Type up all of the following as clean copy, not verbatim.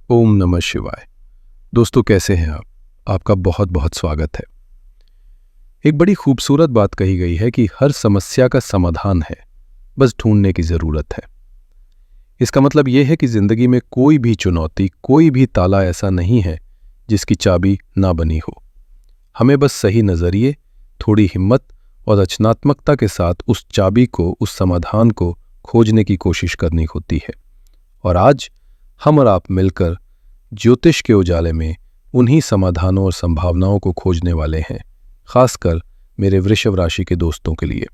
ओम नमः शिवाय। दोस्तों, कैसे हैं आप? आपका बहुत बहुत स्वागत है। एक बड़ी खूबसूरत बात कही गई है कि हर समस्या का समाधान है, बस ढूंढने की जरूरत है। इसका मतलब यह है कि जिंदगी में कोई भी चुनौती, कोई भी ताला ऐसा नहीं है जिसकी चाबी ना बनी हो। हमें बस सही नजरिए, थोड़ी हिम्मत और रचनात्मकता के साथ उस चाबी को, उस समाधान को खोजने की कोशिश करनी होती है। और आज हम और आप मिलकर ज्योतिष के उजाले में उन्हीं समाधानों और संभावनाओं को खोजने वाले हैं, खासकर मेरे वृषभ राशि के दोस्तों के लिए।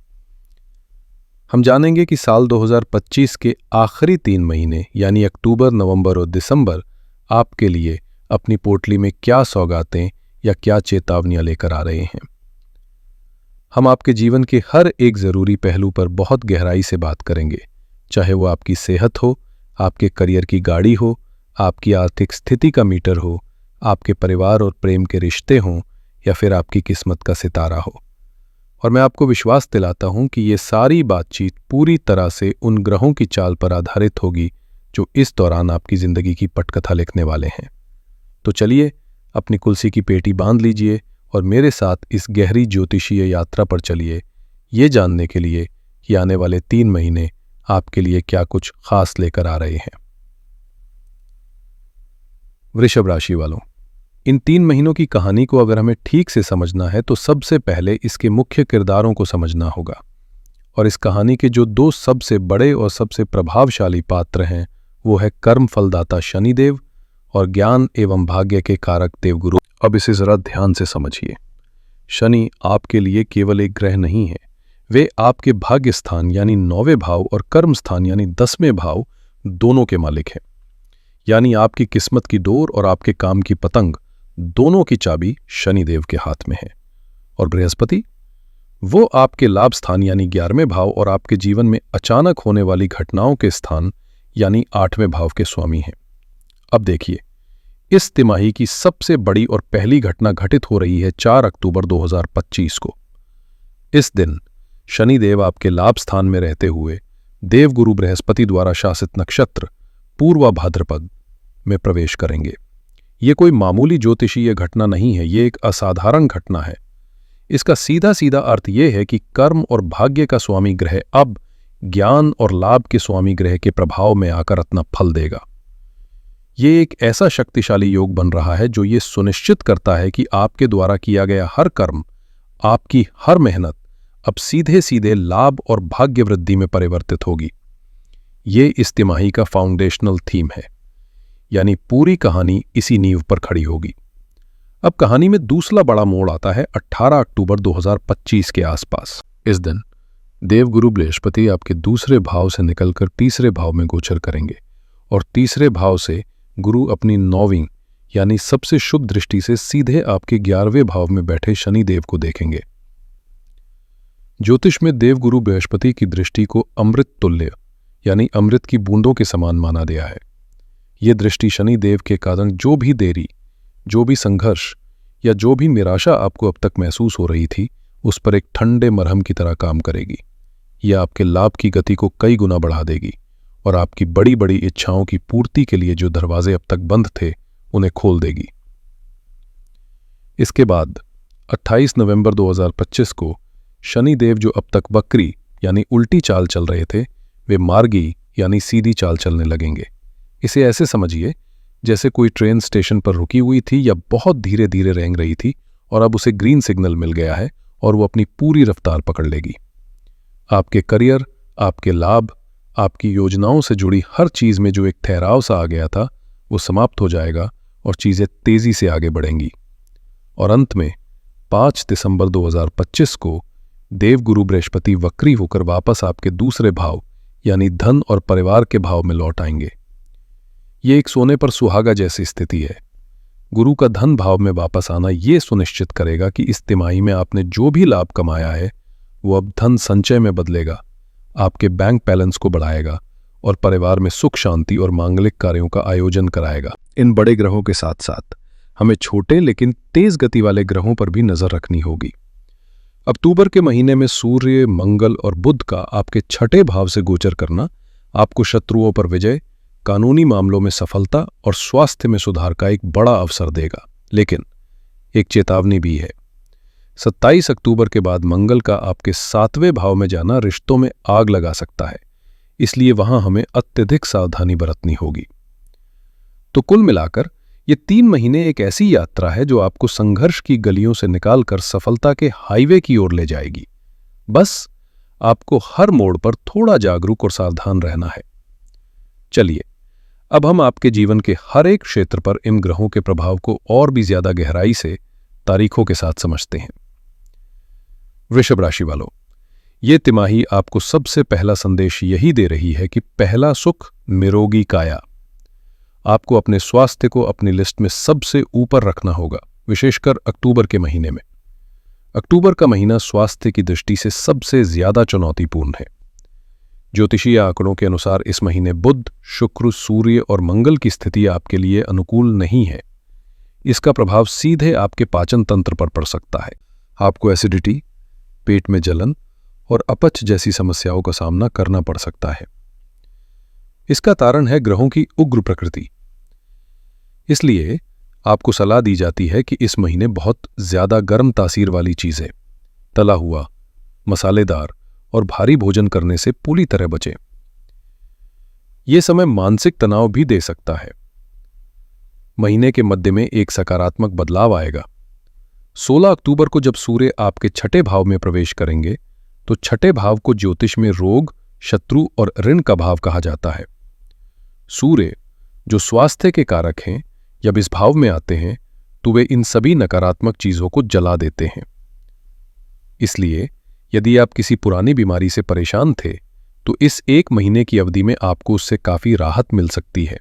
हम जानेंगे कि साल 2025 के आखिरी 3 महीने यानी अक्टूबर, नवंबर और दिसंबर आपके लिए अपनी पोटली में क्या सौगातें या क्या चेतावनियां लेकर आ रहे हैं। हम आपके जीवन के हर एक जरूरी पहलू पर बहुत गहराई से बात करेंगे, चाहे वो आपकी सेहत हो, आपके करियर की गाड़ी हो, आपकी आर्थिक स्थिति का मीटर हो, आपके परिवार और प्रेम के रिश्ते हों, या फिर आपकी किस्मत का सितारा हो। और मैं आपको विश्वास दिलाता हूं कि ये सारी बातचीत पूरी तरह से उन ग्रहों की चाल पर आधारित होगी जो इस दौरान आपकी जिंदगी की पटकथा लिखने वाले हैं। तो चलिए, अपनी कुल्सी की पेटी बांध लीजिए और मेरे साथ इस गहरी ज्योतिषीय यात्रा पर चलिए, ये जानने के लिए कि आने वाले 3 महीने आपके लिए क्या कुछ खास लेकर आ रहे हैं। वृषभ राशि वालों, इन 3 महीनों की कहानी को अगर हमें ठीक से समझना है तो सबसे पहले इसके मुख्य किरदारों को समझना होगा। और इस कहानी के जो 2 सबसे बड़े और सबसे प्रभावशाली पात्र हैं वो है कर्म फलदाता शनिदेव और ज्ञान एवं भाग्य के कारक देवगुरु। अब इसे जरा ध्यान से समझिए। शनि आपके लिए केवल एक ग्रह नहीं है, वे आपके भाग्य स्थान यानी 9वें भाव और कर्म स्थान यानी 10वें भाव दोनों के मालिक हैं। यानी आपकी किस्मत की डोर और आपके काम की पतंग दोनों की चाबी शनिदेव के हाथ में है। और बृहस्पति, वो आपके लाभ स्थान यानी 11वें भाव और आपके जीवन में अचानक होने वाली घटनाओं के स्थान यानी 8वें भाव के स्वामी हैं। अब देखिए, इस तिमाही की सबसे बड़ी और पहली घटना घटित हो रही है 4 अक्टूबर 2025 को। इस दिन शनिदेव आपके लाभ स्थान में रहते हुए देवगुरु बृहस्पति द्वारा शासित नक्षत्र पूर्वा भाद्रपद में प्रवेश करेंगे। ये कोई मामूली ज्योतिषीय घटना नहीं है, ये एक असाधारण घटना है। इसका सीधा सीधा अर्थ यह है कि कर्म और भाग्य का स्वामी ग्रह अब ज्ञान और लाभ के स्वामी ग्रह के प्रभाव में आकर अपना फल देगा। ये एक ऐसा शक्तिशाली योग बन रहा है जो ये सुनिश्चित करता है कि आपके द्वारा किया गया हर कर्म, आपकी हर मेहनत अब सीधे सीधे लाभ और भाग्य वृद्धि में परिवर्तित होगी। ये इस तिमाही का फाउंडेशनल थीम है, यानी पूरी कहानी इसी नींव पर खड़ी होगी। अब कहानी में दूसरा बड़ा मोड़ आता है 18 अक्टूबर 2025 के आसपास। इस दिन देवगुरु बृहस्पति आपके दूसरे भाव से निकलकर तीसरे भाव में गोचर करेंगे और तीसरे भाव से गुरु अपनी 9वीं यानी सबसे शुभ दृष्टि से सीधे आपके 11वें भाव में बैठे शनिदेव को देखेंगे। ज्योतिष में देवगुरु बृहस्पति की दृष्टि को अमृत तुल्य यानी अमृत की बूंदों के समान माना गया है। ये दृष्टि शनिदेव के कारण जो भी देरी, जो भी संघर्ष या जो भी निराशा आपको अब तक महसूस हो रही थी, उस पर एक ठंडे मरहम की तरह काम करेगी। यह आपके लाभ की गति को कई गुना बढ़ा देगी और आपकी बड़ी बड़ी इच्छाओं की पूर्ति के लिए जो दरवाजे अब तक बंद थे, उन्हें खोल देगी। इसके बाद 28 नवंबर 2025 को शनिदेव जो अब तक वक्री यानी उल्टी चाल चल रहे थे, वे मार्गी यानी सीधी चाल चलने लगेंगे। इसे ऐसे समझिए जैसे कोई ट्रेन स्टेशन पर रुकी हुई थी या बहुत धीरे धीरे रेंग रही थी और अब उसे ग्रीन सिग्नल मिल गया है और वो अपनी पूरी रफ्तार पकड़ लेगी। आपके करियर, आपके लाभ, आपकी योजनाओं से जुड़ी हर चीज में जो एक ठहराव सा आ गया था, वो समाप्त हो जाएगा और चीजें तेजी से आगे बढ़ेंगी। और अंत में 5 दिसंबर 2025 को देवगुरु बृहस्पति वक्री होकर वापस आपके दूसरे भाव यानी धन और परिवार के भाव में लौट आएंगे। ये एक सोने पर सुहागा जैसी स्थिति है। गुरु का धन भाव में वापस आना ये सुनिश्चित करेगा कि इस तिमाही में आपने जो भी लाभ कमाया है वो अब धन संचय में बदलेगा, आपके बैंक बैलेंस को बढ़ाएगा और परिवार में सुख शांति और मांगलिक कार्यों का आयोजन कराएगा। इन बड़े ग्रहों के साथ साथ हमें छोटे लेकिन तेज गति वाले ग्रहों पर भी नजर रखनी होगी। अक्टूबर के महीने में सूर्य, मंगल और बुध का आपके 6ठे भाव से गोचर करना आपको शत्रुओं पर विजय, कानूनी मामलों में सफलता और स्वास्थ्य में सुधार का एक बड़ा अवसर देगा। लेकिन एक चेतावनी भी है। 27 अक्टूबर के बाद मंगल का आपके 7वें भाव में जाना रिश्तों में आग लगा सकता है, इसलिए वहां हमें अत्यधिक सावधानी बरतनी होगी। तो कुल मिलाकर ये 3 महीने एक ऐसी यात्रा है जो आपको संघर्ष की गलियों से निकालकर सफलता के हाईवे की ओर ले जाएगी। बस आपको हर मोड़ पर थोड़ा जागरूक और सावधान रहना है। चलिए, अब हम आपके जीवन के हर एक क्षेत्र पर इन ग्रहों के प्रभाव को और भी ज्यादा गहराई से तारीखों के साथ समझते हैं। वृषभ राशि वालों, ये तिमाही आपको सबसे पहला संदेश यही दे रही है कि पहला सुख निरोगी काया। आपको अपने स्वास्थ्य को अपनी लिस्ट में सबसे ऊपर रखना होगा, विशेषकर अक्टूबर के महीने में। अक्टूबर का महीना स्वास्थ्य की दृष्टि से सबसे ज्यादा चुनौतीपूर्ण है। ज्योतिषीय आंकड़ों के अनुसार इस महीने बुध, शुक्र, सूर्य और मंगल की स्थिति आपके लिए अनुकूल नहीं है। इसका प्रभाव सीधे आपके पाचन तंत्र पर पड़ सकता है। आपको एसिडिटी, पेट में जलन और अपच जैसी समस्याओं का सामना करना पड़ सकता है। इसका कारण है ग्रहों की उग्र प्रकृति। इसलिए आपको सलाह दी जाती है कि इस महीने बहुत ज्यादा गर्म तासीर वाली चीजें, तला हुआ, मसालेदार और भारी भोजन करने से पूरी तरह बचें। यह समय मानसिक तनाव भी दे सकता है। महीने के मध्य में एक सकारात्मक बदलाव आएगा। 16 अक्टूबर को जब सूर्य आपके छठे भाव में प्रवेश करेंगे तो छठे भाव को ज्योतिष में रोग, शत्रु और ऋण का भाव कहा जाता है। सूर्य, जो स्वास्थ्य के कारक हैं, जब इस भाव में आते हैं तो वे इन सभी नकारात्मक चीजों को जला देते हैं। इसलिए यदि आप किसी पुरानी बीमारी से परेशान थे तो इस एक महीने की अवधि में आपको उससे काफी राहत मिल सकती है।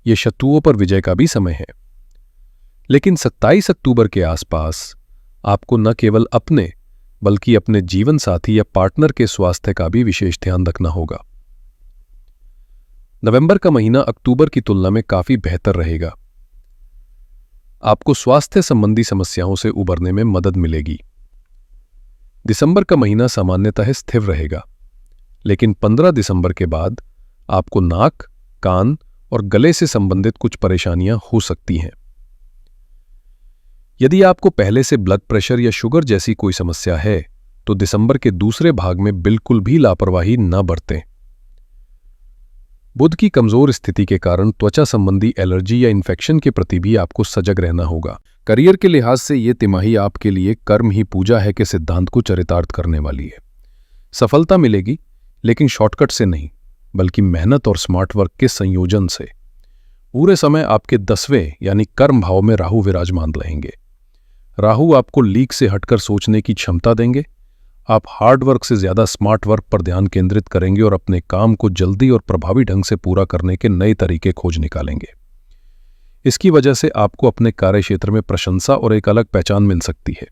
यह शत्रुओं पर विजय का भी समय है। लेकिन 27 अक्टूबर के आसपास आपको न केवल अपने बल्कि अपने जीवन साथी या पार्टनर के स्वास्थ्य का भी विशेष ध्यान रखना होगा। नवंबर का महीना अक्टूबर की तुलना में काफी बेहतर रहेगा। आपको स्वास्थ्य संबंधी समस्याओं से उबरने में मदद मिलेगी। दिसंबर का महीना सामान्यतः स्थिर रहेगा, लेकिन 15 दिसंबर के बाद आपको नाक, कान और गले से संबंधित कुछ परेशानियां हो सकती हैं। यदि आपको पहले से ब्लड प्रेशर या शुगर जैसी कोई समस्या है तो दिसंबर के दूसरे भाग में बिल्कुल भी लापरवाही न बरतें। बुध की कमजोर स्थिति के कारण त्वचा संबंधी एलर्जी या इन्फेक्शन के प्रति भी आपको सजग रहना होगा। करियर के लिहाज से ये तिमाही आपके लिए कर्म ही पूजा है के सिद्धांत को चरितार्थ करने वाली है। सफलता मिलेगी, लेकिन शॉर्टकट से नहीं, बल्कि मेहनत और स्मार्ट वर्क के संयोजन से। पूरे समय आपके 10वें यानी कर्म भाव में राहु विराजमान रहेंगे। राहु आपको लीक से हटकर सोचने की क्षमता देंगे। आप हार्ड वर्क से ज्यादा स्मार्ट वर्क पर ध्यान केंद्रित करेंगे और अपने काम को जल्दी और प्रभावी ढंग से पूरा करने के नए तरीके खोज निकालेंगे। इसकी वजह से आपको अपने कार्य क्षेत्र में प्रशंसा और एक अलग पहचान मिल सकती है।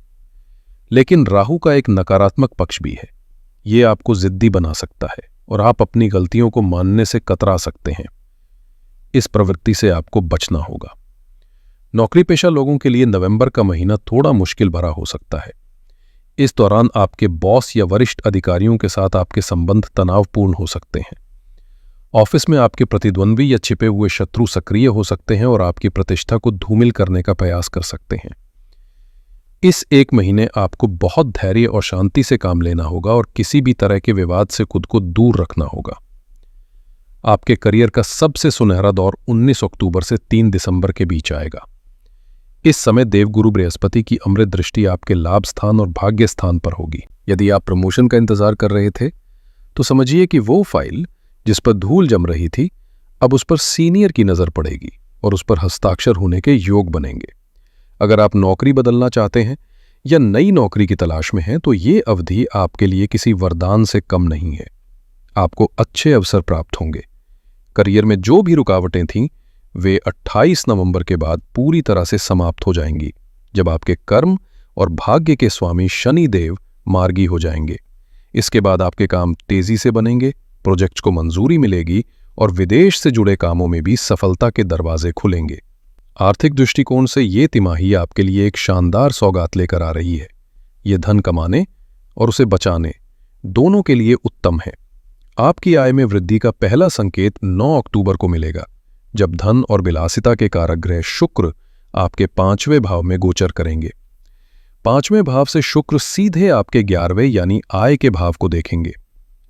लेकिन राहु का एक नकारात्मक पक्ष भी है। ये आपको जिद्दी बना सकता है और आप अपनी गलतियों को मानने से कतरा सकते हैं। इस प्रवृत्ति से आपको बचना होगा। नौकरी पेशा लोगों के लिए नवंबर का महीना थोड़ा मुश्किल भरा हो सकता है। इस दौरान आपके बॉस या वरिष्ठ अधिकारियों के साथ आपके संबंध तनावपूर्ण हो सकते हैं। ऑफिस में आपके प्रतिद्वंद्वी या छिपे हुए शत्रु सक्रिय हो सकते हैं और आपकी प्रतिष्ठा को धूमिल करने का प्रयास कर सकते हैं। इस एक महीने आपको बहुत धैर्य और शांति से काम लेना होगा और किसी भी तरह के विवाद से खुद को दूर रखना होगा। आपके करियर का सबसे सुनहरा दौर 19 अक्टूबर से 3 दिसंबर के बीच आएगा। इस समय देवगुरु बृहस्पति की अमृत दृष्टि आपके लाभ स्थान और भाग्य स्थान पर होगी। यदि आप प्रमोशन का इंतजार कर रहे थे तो समझिए कि वो फाइल जिस पर धूल जम रही थी, अब उस पर सीनियर की नजर पड़ेगी और उस पर हस्ताक्षर होने के योग बनेंगे। अगर आप नौकरी बदलना चाहते हैं या नई नौकरी की तलाश में हैं तो ये अवधि आपके लिए किसी वरदान से कम नहीं है। आपको अच्छे अवसर प्राप्त होंगे। करियर में जो भी रुकावटें थीं वे 28 नवंबर के बाद पूरी तरह से समाप्त हो जाएंगी, जब आपके कर्म और भाग्य के स्वामी शनि देव मार्गी हो जाएंगे। इसके बाद आपके काम तेजी से बनेंगे, प्रोजेक्ट्स को मंजूरी मिलेगी और विदेश से जुड़े कामों में भी सफलता के दरवाजे खुलेंगे। आर्थिक दृष्टिकोण से ये तिमाही आपके लिए एक शानदार सौगात लेकर आ रही है। ये धन कमाने और उसे बचाने दोनों के लिए उत्तम है। आपकी आय में वृद्धि का पहला संकेत 9 अक्टूबर को मिलेगा, जब धन और विलासिता के कारक ग्रह शुक्र आपके 5वें भाव में गोचर करेंगे। 5वें भाव से शुक्र सीधे आपके 11वें यानी आय के भाव को देखेंगे।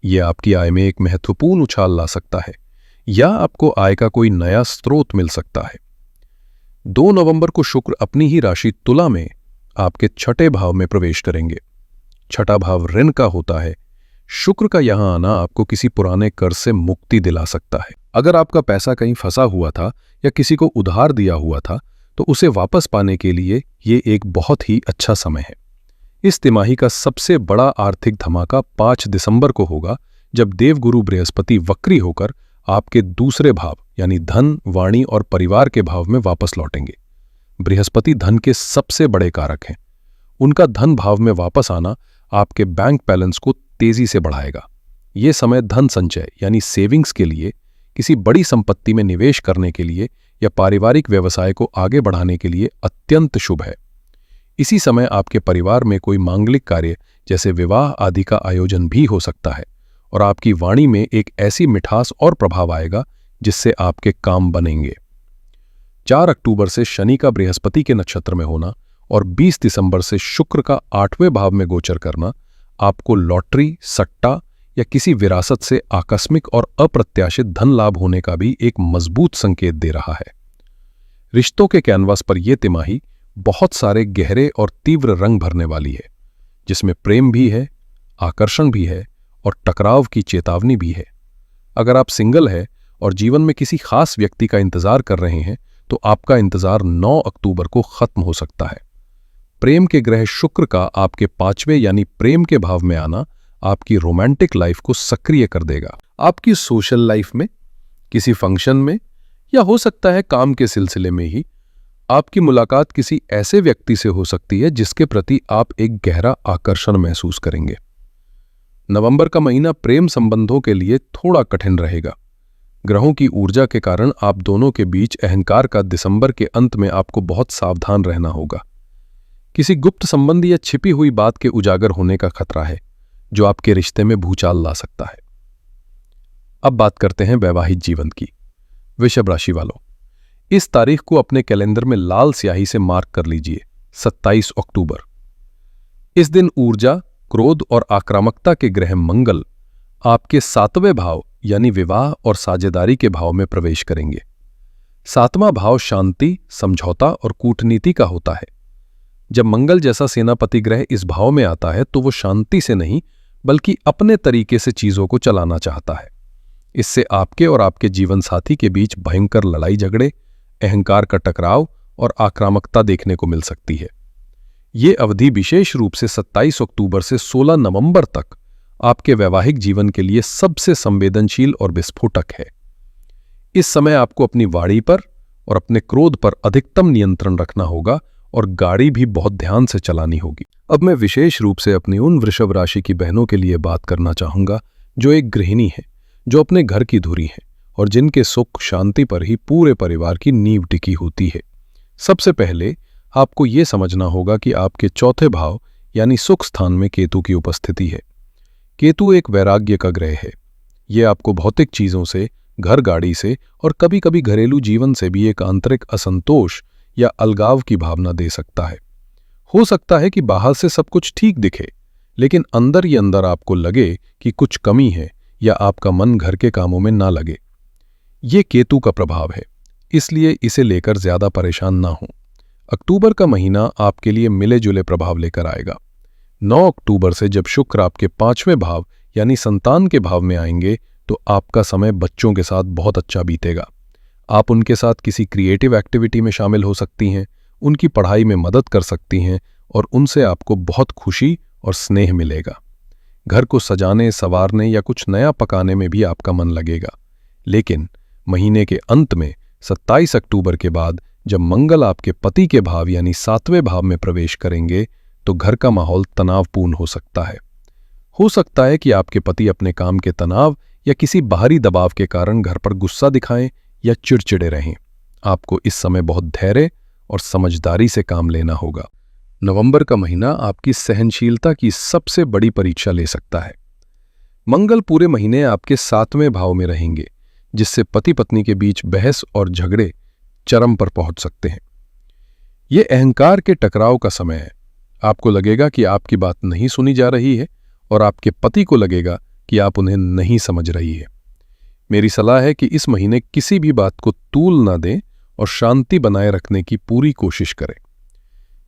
यह आपकी आय में एक महत्वपूर्ण उछाल ला सकता है या आपको आय का कोई नया स्रोत मिल सकता है। 2 नवंबर को शुक्र अपनी ही राशि तुला में आपके 6ठे भाव में प्रवेश करेंगे। 6ठा भाव ऋण का होता है। शुक्र का यहां आना आपको किसी पुराने कर्ज से मुक्ति दिला सकता है। अगर आपका पैसा कहीं फंसा हुआ था या किसी को उधार दिया हुआ था तो उसे वापस पाने के लिए ये एक बहुत ही अच्छा समय है। इस तिमाही का सबसे बड़ा आर्थिक धमाका 5 दिसंबर को होगा, जब देवगुरु बृहस्पति वक्री होकर आपके दूसरे भाव यानी धन, वाणी और परिवार के भाव में वापस लौटेंगे। बृहस्पति धन के सबसे बड़े कारक हैं। उनका धन भाव में वापस आना आपके बैंक बैलेंस को तेजी से बढ़ाएगा। ये समय धन संचय यानी सेविंग्स के लिए, किसी बड़ी संपत्ति में निवेश करने के लिए या पारिवारिक व्यवसाय को आगे बढ़ाने के लिए अत्यंत शुभ है। इसी समय आपके परिवार में कोई मांगलिक कार्य जैसे विवाह आदि का आयोजन भी हो सकता है और आपकी वाणी में एक ऐसी मिठास और प्रभाव आएगा जिससे आपके काम बनेंगे। 4 अक्टूबर से शनि का बृहस्पति के नक्षत्र में होना और 20 दिसंबर से शुक्र का 8वें भाव में गोचर करना आपको लॉटरी, सट्टा या किसी विरासत से आकस्मिक और अप्रत्याशित धन लाभ होने का भी एक मजबूत संकेत दे रहा है। रिश्तों के कैनवास पर यह तिमाही बहुत सारे गहरे और तीव्र रंग भरने वाली है, जिसमें प्रेम भी है, आकर्षण भी है और टकराव की चेतावनी भी है। अगर आप सिंगल है और जीवन में किसी खास व्यक्ति का इंतजार कर रहे हैं तो आपका इंतजार 9 अक्टूबर को खत्म हो सकता है। प्रेम के ग्रह शुक्र का आपके 5वें यानी प्रेम के भाव में आना आपकी रोमांटिक लाइफ को सक्रिय कर देगा। आपकी सोशल लाइफ में, किसी फंक्शन में या हो सकता है काम के सिलसिले में ही आपकी मुलाकात किसी ऐसे व्यक्ति से हो सकती है जिसके प्रति आप एक गहरा आकर्षण महसूस करेंगे। नवंबर का महीना प्रेम संबंधों के लिए थोड़ा कठिन रहेगा। ग्रहों की ऊर्जा के कारण आप दोनों के बीच अहंकार का दिसंबर के अंत में आपको बहुत सावधान रहना होगा। किसी गुप्त संबंधी या छिपी हुई बात के उजागर होने का खतरा है जो आपके रिश्ते में भूचाल ला सकता है। अब बात करते हैं वैवाहिक जीवन की। वृषभ राशि वालों, इस तारीख को अपने कैलेंडर में लाल स्याही से मार्क कर लीजिए, 27 अक्टूबर। इस दिन ऊर्जा, क्रोध और आक्रामकता के ग्रह मंगल आपके 7वें भाव यानी विवाह और साझेदारी के भाव में प्रवेश करेंगे। 7वां भाव शांति, समझौता और कूटनीति का होता है। जब मंगल जैसा सेनापति ग्रह इस भाव में आता है तो वो शांति से नहीं बल्कि अपने तरीके से चीजों को चलाना चाहता है। इससे आपके और आपके जीवन साथी के बीच भयंकर लड़ाई झगड़े, अहंकार का टकराव और आक्रामकता देखने को मिल सकती है। ये अवधि विशेष रूप से 27 अक्टूबर से 16 नवंबर तक आपके वैवाहिक जीवन के लिए सबसे संवेदनशील और विस्फोटक है। इस समय आपको अपनी वाणी पर और अपने क्रोध पर अधिकतम नियंत्रण रखना होगा और गाड़ी भी बहुत ध्यान से चलानी होगी। अब मैं विशेष रूप से अपनी उन वृषभ राशि की बहनों के लिए बात करना चाहूंगा जो एक गृहिणी है, जो अपने घर की धुरी है और जिनके सुख शांति पर ही पूरे परिवार की नींव टिकी होती है। सबसे पहले आपको ये समझना होगा कि आपके 4थे भाव यानी सुख स्थान में केतु की उपस्थिति है। केतु एक वैराग्य का ग्रह है। ये आपको भौतिक चीजों से, घर गाड़ी से और कभी कभी घरेलू जीवन से भी एक आंतरिक असंतोष या अलगाव की भावना दे सकता है। हो सकता है कि बाहर से सब कुछ ठीक दिखे, लेकिन अंदर ही अंदर आपको लगे कि कुछ कमी है या आपका मन घर के कामों में ना लगे। ये केतु का प्रभाव है, इसलिए इसे लेकर ज्यादा परेशान ना हो। अक्टूबर का महीना आपके लिए मिले जुले प्रभाव लेकर आएगा। 9 अक्टूबर से जब शुक्र आपके 5वें भाव यानी संतान के भाव में आएंगे तो आपका समय बच्चों के साथ बहुत अच्छा बीतेगा। आप उनके साथ किसी क्रिएटिव एक्टिविटी में शामिल हो सकती हैं, उनकी पढ़ाई में मदद कर सकती हैं और उनसे आपको बहुत खुशी और स्नेह मिलेगा। घर को सजाने, संवारने या कुछ नया पकाने में भी आपका मन लगेगा। लेकिन महीने के अंत में 27 अक्टूबर के बाद जब मंगल आपके पति के भाव यानी 7वें भाव में प्रवेश करेंगे तो घर का माहौल तनावपूर्ण हो सकता है। हो सकता है कि आपके पति अपने काम के तनाव या किसी बाहरी दबाव के कारण घर पर गुस्सा दिखाएं या चिड़चिड़े रहें। आपको इस समय बहुत धैर्य और समझदारी से काम लेना होगा। नवंबर का महीना आपकी सहनशीलता की सबसे बड़ी परीक्षा ले सकता है। मंगल पूरे महीने आपके 7वें भाव में रहेंगे, जिससे पति पत्नी के बीच बहस और झगड़े चरम पर पहुंच सकते हैं। ये अहंकार के टकराव का समय है। आपको लगेगा कि आपकी बात नहीं सुनी जा रही है और आपके पति को लगेगा कि आप उन्हें नहीं समझ रही है। मेरी सलाह है कि इस महीने किसी भी बात को तूल ना दें और शांति बनाए रखने की पूरी कोशिश करें।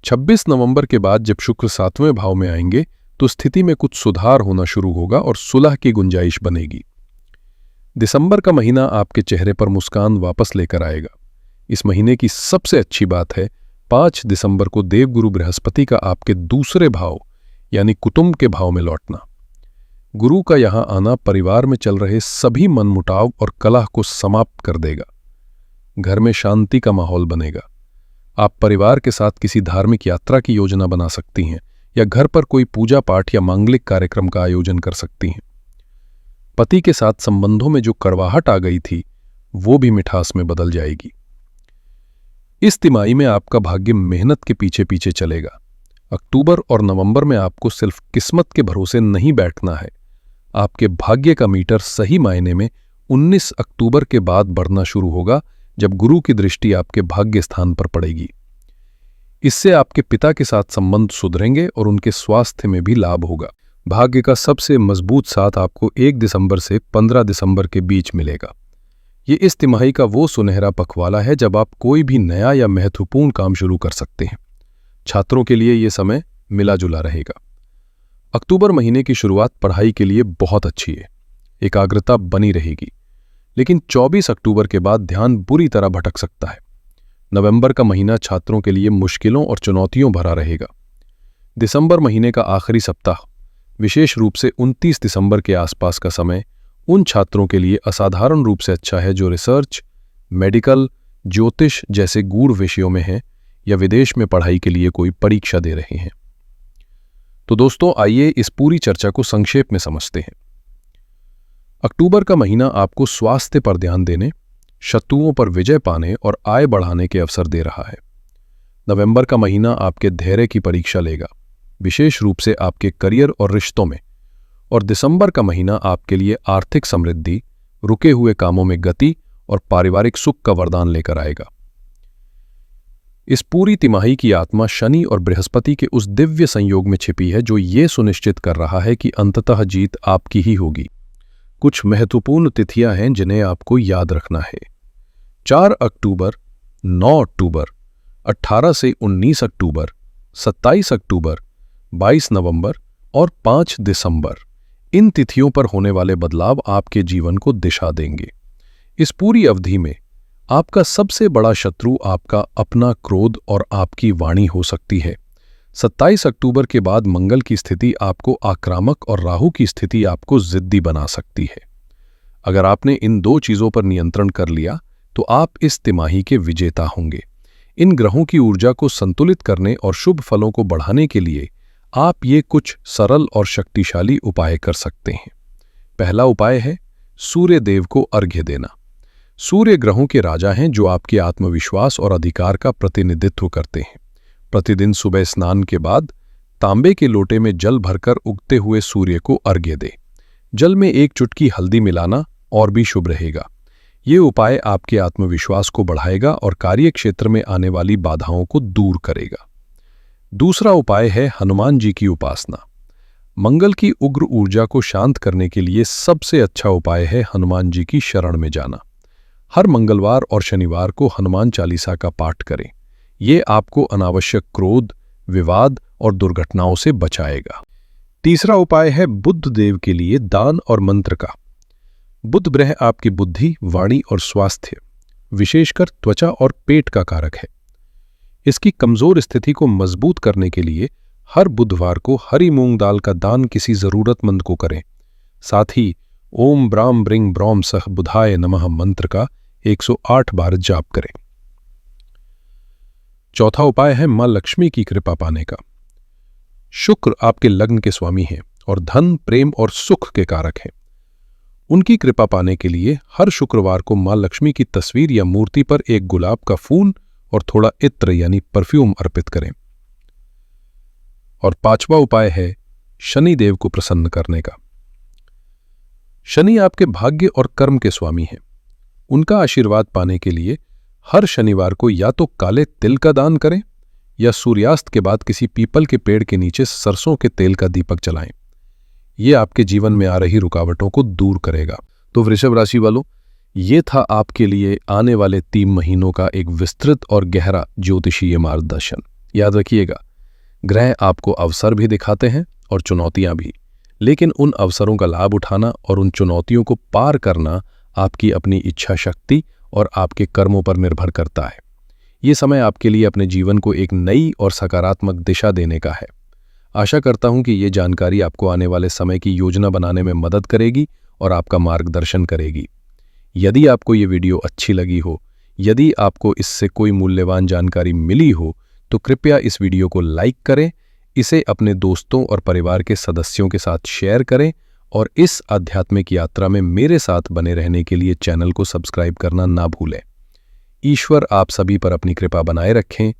26 नवंबर के बाद जब शुक्र 7वें भाव में आएंगे तो स्थिति में कुछ सुधार होना शुरू होगा और सुलह की गुंजाइश बनेगी। दिसंबर का महीना आपके चेहरे पर मुस्कान वापस लेकर आएगा। इस महीने की सबसे अच्छी बात है 5 दिसंबर को देवगुरु बृहस्पति का आपके दूसरे भाव यानी कुटुंब के भाव में लौटना। गुरु का यहां आना परिवार में चल रहे सभी मनमुटाव और कलह को समाप्त कर देगा। घर में शांति का माहौल बनेगा। आप परिवार के साथ किसी धार्मिक यात्रा की योजना बना सकती हैं या घर पर कोई पूजा पाठ या मांगलिक कार्यक्रम का आयोजन कर सकती हैं। पति के साथ संबंधों में जो कड़वाहट आ गई थी वो भी मिठास में बदल जाएगी। इस तिमाही में आपका भाग्य मेहनत के पीछे पीछे चलेगा। अक्टूबर और नवंबर में आपको सिर्फ किस्मत के भरोसे नहीं बैठना है। आपके भाग्य का मीटर सही मायने में 19 अक्टूबर के बाद बढ़ना शुरू होगा, जब गुरु की दृष्टि आपके भाग्य स्थान पर पड़ेगी। इससे आपके पिता के साथ संबंध सुधरेंगे और उनके स्वास्थ्य में भी लाभ होगा। भाग्य का सबसे मजबूत साथ आपको 1 दिसंबर से 15 दिसंबर के बीच मिलेगा। ये इस तिमाही का वो सुनहरा पखवाड़ा है जब आप कोई भी नया या महत्वपूर्ण काम शुरू कर सकते हैं। छात्रों के लिए ये समय मिला जुला रहेगा। अक्टूबर महीने की शुरुआत पढ़ाई के लिए बहुत अच्छी है। एकाग्रता बनी रहेगी, लेकिन 24 अक्टूबर के बाद ध्यान बुरी तरह भटक सकता है। नवंबर का महीना छात्रों के लिए मुश्किलों और चुनौतियों भरा रहेगा। दिसंबर महीने का आखिरी सप्ताह, विशेष रूप से 29 दिसंबर के आसपास का समय उन छात्रों के लिए असाधारण रूप से अच्छा है जो रिसर्च, मेडिकल, ज्योतिष जैसे गूढ़ विषयों में हैं या विदेश में पढ़ाई के लिए कोई परीक्षा दे रहे हैं। तो दोस्तों, आइए इस पूरी चर्चा को संक्षेप में समझते हैं। अक्टूबर का महीना आपको स्वास्थ्य पर ध्यान देने, शत्रुओं पर विजय पाने और आय बढ़ाने के अवसर दे रहा है। नवंबर का महीना आपके धैर्य की परीक्षा लेगा, विशेष रूप से आपके करियर और रिश्तों में। और दिसंबर का महीना आपके लिए आर्थिक समृद्धि, रुके हुए कामों में गति और पारिवारिक सुख का वरदान लेकर आएगा। इस पूरी तिमाही की आत्मा शनि और बृहस्पति के उस दिव्य संयोग में छिपी है जो ये सुनिश्चित कर रहा है कि अंततः जीत आपकी ही होगी। कुछ महत्वपूर्ण तिथियां हैं जिन्हें आपको याद रखना है। 4 अक्टूबर, 9 अक्टूबर, 18 से 19 अक्टूबर, 27 अक्टूबर, 22 नवंबर और 5 दिसंबर। इन तिथियों पर होने वाले बदलाव आपके जीवन को दिशा देंगे। इस पूरी अवधि में आपका सबसे बड़ा शत्रु आपका अपना क्रोध और आपकी वाणी हो सकती है। 27 अक्टूबर के बाद मंगल की स्थिति आपको आक्रामक और राहु की स्थिति आपको जिद्दी बना सकती है। अगर आपने इन 2 चीजों पर नियंत्रण कर लिया तो आप इस तिमाही के विजेता होंगे। इन ग्रहों की ऊर्जा को संतुलित करने और शुभ फलों को बढ़ाने के लिए आप ये कुछ सरल और शक्तिशाली उपाय कर सकते हैं। पहला उपाय है सूर्य देव को अर्घ्य देना। सूर्य ग्रहों के राजा हैं जो आपके आत्मविश्वास और अधिकार का प्रतिनिधित्व करते हैं। प्रतिदिन सुबह स्नान के बाद तांबे के लोटे में जल भरकर उगते हुए सूर्य को अर्घ्य दे। जल में 1 चुटकी हल्दी मिलाना और भी शुभ रहेगा। ये उपाय आपके आत्मविश्वास को बढ़ाएगा और कार्य क्षेत्र में आने वाली बाधाओं को दूर करेगा। दूसरा उपाय है हनुमान जी की उपासना। मंगल की उग्र ऊर्जा को शांत करने के लिए सबसे अच्छा उपाय है हनुमान जी की शरण में जाना। हर मंगलवार और शनिवार को हनुमान चालीसा का पाठ करें। ये आपको अनावश्यक क्रोध, विवाद और दुर्घटनाओं से बचाएगा। तीसरा उपाय है बुध देव के लिए दान और मंत्र का। बुध ग्रह आपकी बुद्धि, वाणी और स्वास्थ्य, विशेषकर त्वचा और पेट का कारक है। इसकी कमजोर स्थिति को मजबूत करने के लिए हर बुधवार को हरी मूंग दाल का दान किसी जरूरतमंद को करें। साथ ही ओम ब्राम ब्रिंग ब्रॉम सह बुधाय नमः मंत्र का 108 बार जाप करें। चौथा उपाय है मां लक्ष्मी की कृपा पाने का। शुक्र आपके लग्न के स्वामी हैं और धन, प्रेम और सुख के कारक हैं। उनकी कृपा पाने के लिए हर शुक्रवार को मां लक्ष्मी की तस्वीर या मूर्ति पर एक गुलाब का फूल और थोड़ा इत्र यानी परफ्यूम अर्पित करें। और 5वां उपाय है शनि देव को प्रसन्न करने का। शनि आपके भाग्य और कर्म के स्वामी हैं। उनका आशीर्वाद पाने के लिए हर शनिवार को या तो काले तिल का दान करें या सूर्यास्त के बाद किसी पीपल के पेड़ के नीचे सरसों के तेल का दीपक जलाएं। ये आपके जीवन में आ रही रुकावटों को दूर करेगा। तो वृषभ राशि वालों, ये था आपके लिए आने वाले 3 महीनों का एक विस्तृत और गहरा ज्योतिषीय मार्गदर्शन। याद रखिएगा, ग्रह आपको अवसर भी दिखाते हैं और चुनौतियां भी, लेकिन उन अवसरों का लाभ उठाना और उन चुनौतियों को पार करना आपकी अपनी इच्छा शक्ति और आपके कर्मों पर निर्भर करता है। ये समय आपके लिए अपने जीवन को एक नई और सकारात्मक दिशा देने का है। आशा करता हूं कि ये जानकारी आपको आने वाले समय की योजना बनाने में मदद करेगी और आपका मार्गदर्शन करेगी। यदि आपको ये वीडियो अच्छी लगी हो, यदि आपको इससे कोई मूल्यवान जानकारी मिली हो, तो कृपया इस वीडियो को लाइक करें, इसे अपने दोस्तों और परिवार के सदस्यों के साथ शेयर करें और इस आध्यात्मिक यात्रा में मेरे साथ बने रहने के लिए चैनल को सब्सक्राइब करना ना भूलें। ईश्वर आप सभी पर अपनी कृपा बनाए रखें।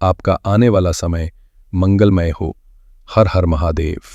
आपका आने वाला समय मंगलमय हो। हर हर महादेव।